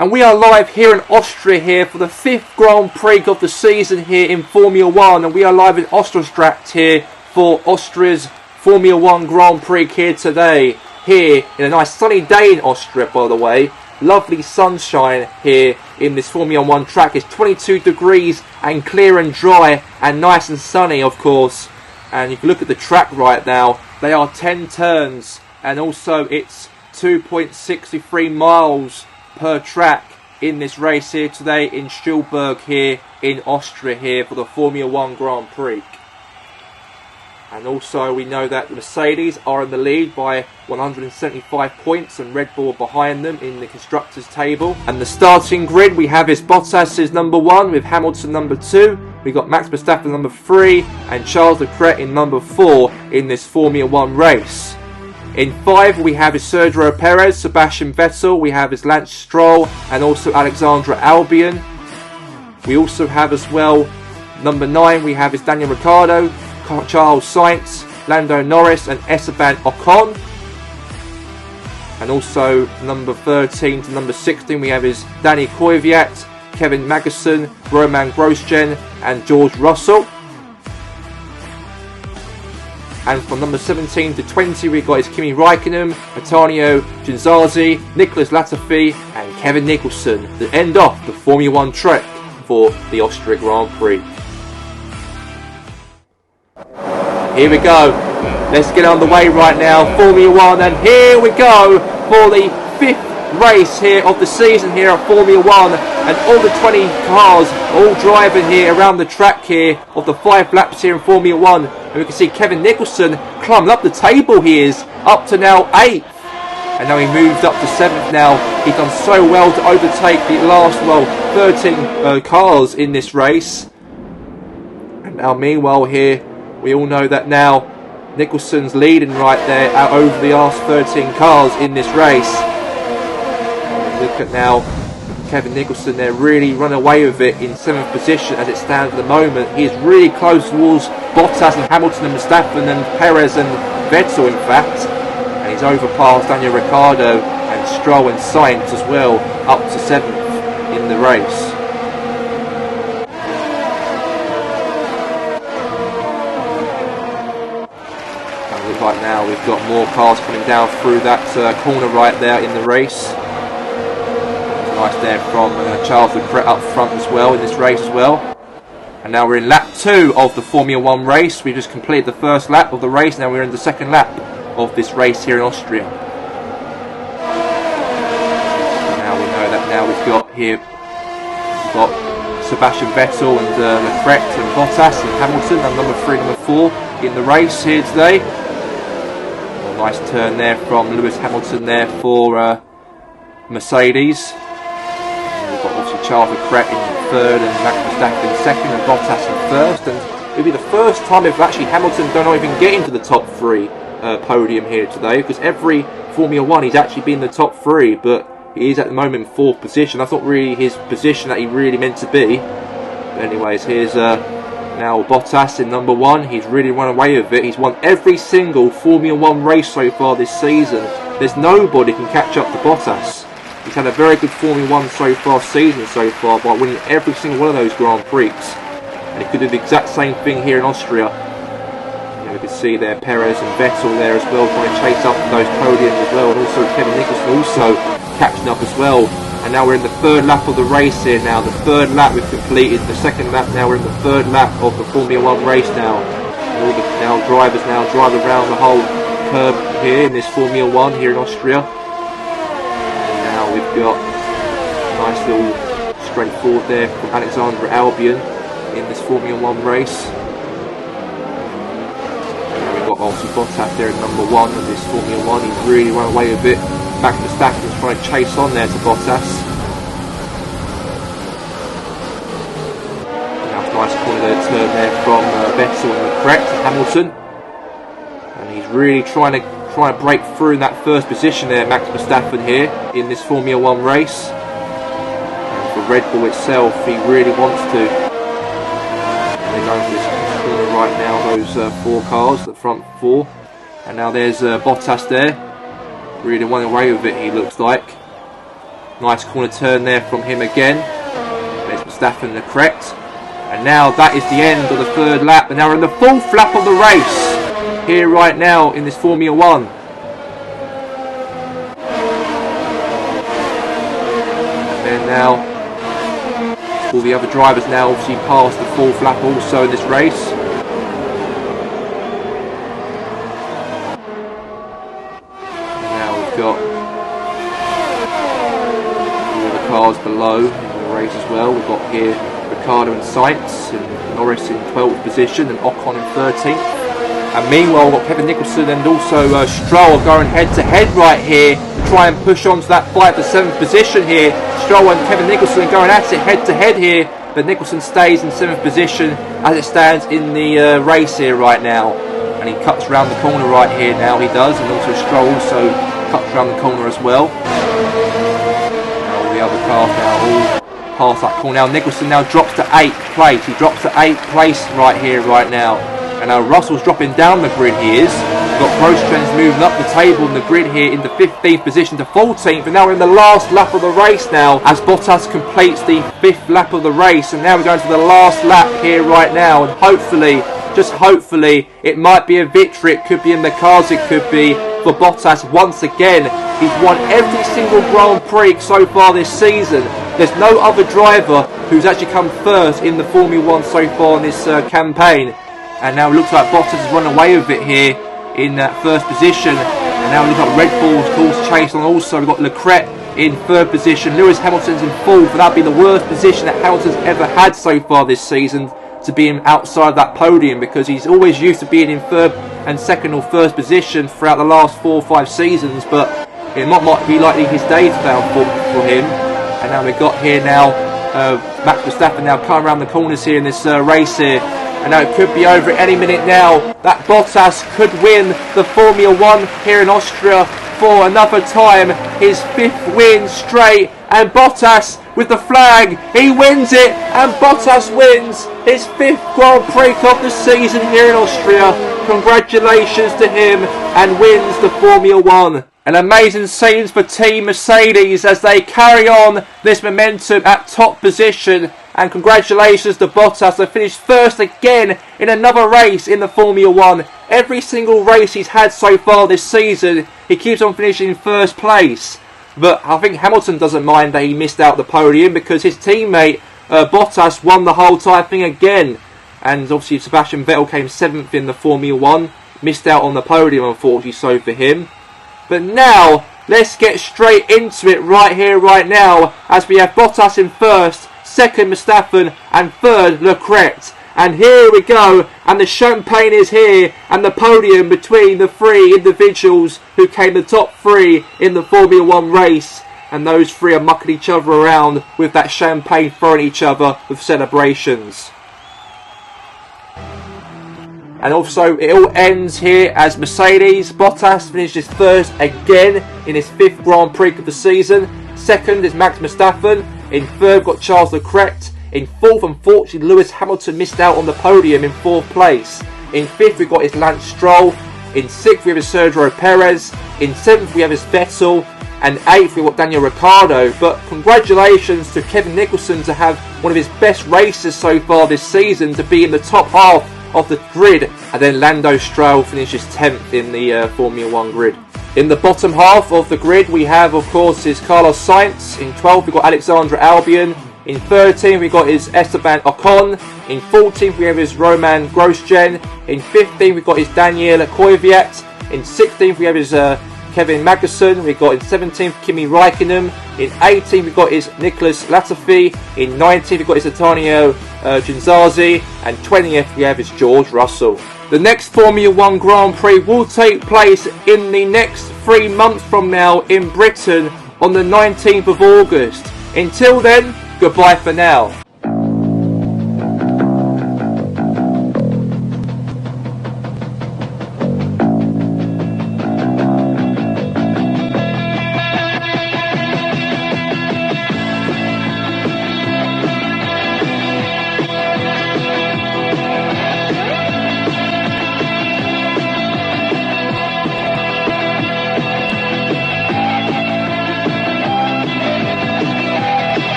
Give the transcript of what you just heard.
And we are live here in Austria here for the 5th Grand Prix of the season here in Formula 1. And we are live in Austria here for Austria's Formula 1 Grand Prix here today. Here in a nice sunny day in Austria, by the way. Lovely sunshine here in this Formula 1 track. It's 22 degrees and clear and dry and nice and sunny, of course. And if you look at the track right now, they are 10 turns. And also it's 2.63 miles per track in this race here today in Spielberg here in Austria here for the Formula 1 Grand Prix. And also we know that the Mercedes are in the lead by 175 points and Red Bull behind them in the constructors table. And the starting grid we have is Bottas is number 1 with Hamilton number 2. We've got Max Verstappen number 3 and Charles Leclerc in number 4 in this Formula 1 race. In 5 we have is Sergio Perez, Sebastian Vettel, we have is Lance Stroll and also Alexandra Albon. We also have as well number 9 we have is Daniel Ricciardo, Charles Sainz, Lando Norris and Esteban Ocon. And also number 13 to number 16 we have is Danny Kvyat, Kevin Magnussen, Roman Grosjean and George Russell. And from number 17 to 20 we got is Kimi Raikkonen, Antonio Giovinazzi, Nicholas Latifi and Kevin Nicholson to end off the Formula 1 trek for the Austria Grand Prix. Here we go, let's get on the way right now, Formula 1, and here we go for the 5th race here of the season here at Formula 1, and all the 20 cars all driving here around the track here of the 5 laps here in Formula 1. And we can see Kevin Nicholson climbing up the table. He is up to now 8th. And now he moved up to 7th now. He's done so well to overtake the last, 13 cars in this race. And now meanwhile here, we all know that now Nicholson's leading right there out over the last 13 cars in this race. And look at now Kevin Nicholson there really run away with it in 7th position as it stands at the moment. He is really close towards Bottas and Hamilton and Verstappen and Perez and Vettel in fact. And he's overpassed Daniel Ricciardo and Stroll and Sainz as well up to 7th in the race. And look like now we've got more cars coming down through that corner right there in the race. Nice there from Charles Leclerc up front as well in this race as well. And now we're in lap 2 of the Formula 1 race. We just completed the first lap of the race. Now we're in the second lap of this race here in Austria. And now we know that now we've got here Sebastian Vettel and Leclerc and Bottas and Hamilton and number 3 and number 4 in the race here today. A nice turn there from Lewis Hamilton there for Mercedes. Charles Leclerc in 3rd and Max Verstappen in 2nd and Bottas in 1st, and it'll be the first time if actually Hamilton don't even get into the top 3 podium here today, because every Formula 1 he's actually been in the top 3, but he is at the moment in 4th position. That's not really his position that he really meant to be. But anyways, here's now Bottas in number 1. He's really run away with it. He's won every single Formula 1 race so far this season. There's nobody can catch up to Bottas. He's had a very good Formula 1 season so far by winning every single one of those Grand Prix. And he could do the exact same thing here in Austria. And we can see there Perez and Vettel there as well trying to chase up those podiums as well. And also Kevin Nicholson also catching up as well. And now we're in the 3rd lap of the race here now. The 3rd lap we've completed. The 2nd lap now we're in the 3rd lap of the Formula 1 race now. And all the drivers now drive around the whole curb here in this Formula 1 here in Austria. We've got a nice little straight forward there from Alexandra Albon in this Formula 1 race. And we've got obviously Bottas there at number 1 of this Formula 1. He's really run away with it. Max Verstappen is trying to chase on there to Bottas. Now a nice corner turn there from Vettel and Leclerc to Hamilton. And he's really trying to break through in that 1st position there, Max Verstappen here in this Formula 1 race. And for Red Bull itself, he really wants to. And they're going for this corner right now, those 4 cars, the front 4. And now there's Bottas there, really running away with it he looks like. Nice corner turn there from him again. There's Verstappen the correct. And now that is the end of the third lap. And now we're in the fourth lap of the race. Here right now in this Formula 1. And then now, all the other drivers now obviously passed the fourth lap also in this race. And now we've got all the cars below in the race as well. We've got here Ricciardo and Sainz, and Norris in 12th position, and Ocon in 13th. And meanwhile, we've got Kevin Nicholson and also Stroll going head to head right here to try and push on to that 5th to 7th position here. Stroll and Kevin Nicholson going at it head to head here, but Nicholson stays in 7th position as it stands in the race here right now. And he cuts around the corner right here now, he does, and also Stroll also cuts around the corner as well. Now all the other cars now all past that corner. Now Nicholson now drops to 8th place. He drops to 8th place right here, right now. And now Russell's dropping down the grid, he is. We've got Grosjean's moving up the table in the grid here in the 15th position to 14th. And now we're in the last lap of the race now as Bottas completes the 5th lap of the race. And now we're going to the last lap here right now. And hopefully, just hopefully, it might be a victory. It could be in the cars, it could be for Bottas once again. He's won every single Grand Prix so far this season. There's no other driver who's actually come first in the Formula 1 so far in this campaign. And now it looks like Bottas has run away with it here in that first position. And now we look like Red Bull's course chase on also. We've got Leclerc in 3rd position. Lewis Hamilton's in 4th. And that'd be the worst position that Hamilton's ever had so far this season, to be outside that podium, because he's always used to being in 3rd and 2nd or 1st position throughout the last 4 or 5 seasons. But it might be likely his days down for him. And now we've got here now Max Verstappen now coming around the corners here in this race here. And now it could be over at any minute now. That Bottas could win the Formula 1 here in Austria for another time. His 5th win straight. And Bottas with the flag. He wins it. And Bottas wins his 5th Grand Prix of the season here in Austria. Congratulations to him. And wins the Formula 1. An amazing scenes for Team Mercedes as they carry on this momentum at top position. And congratulations to Bottas, they finished first again in another race in the Formula 1. Every single race he's had so far this season, he keeps on finishing in first place. But I think Hamilton doesn't mind that he missed out the podium, because his teammate Bottas won the whole entire thing again. And obviously Sebastian Vettel came 7th in the Formula 1. Missed out on the podium, unfortunately, so for him. But now, let's get straight into it right here, right now, as we have Bottas in 1st, 2nd Verstappen, and 3rd Leclerc. And here we go, and the champagne is here, and the podium between the 3 individuals who came the top 3 in the Formula 1 race. And those 3 are mucking each other around with that champagne thrown at each other with celebrations. And also, it all ends here as Mercedes. Bottas finishes 1st again in his 5th Grand Prix of the season. 2nd is Max Verstappen. In 3rd, we've got Charles Leclerc. In 4th, unfortunately, Lewis Hamilton missed out on the podium in 4th place. In 5th, we've got his Lance Stroll. In 6th, we have his Sergio Perez. In 7th, we have his Vettel. And 8th, we've got Daniel Ricciardo. But congratulations to Kevin Nicholson to have one of his best races so far this season, to be in the top half of the grid. And then Lando Stroll finishes 10th in the Formula 1 grid. In the bottom half of the grid, we have, of course, his Carlos Sainz. In 12th, we've got Alexander Albon. In 13th, we've got his Esteban Ocon. In 14th, we have his Roman Grosjean. In 15th, we've got his Daniel Kvyat. In 16th, we have his Kevin Magnussen. We've got in 17th, Kimi Räikkönen. In 18th, we've got his Nicholas Latifi. In 19th, we've got his Antonio Giovinazzi. And 20th, we have his George Russell. The next Formula 1 Grand Prix will take place in the next 3 months from now in Britain on the 19th of August. Until then, goodbye for now.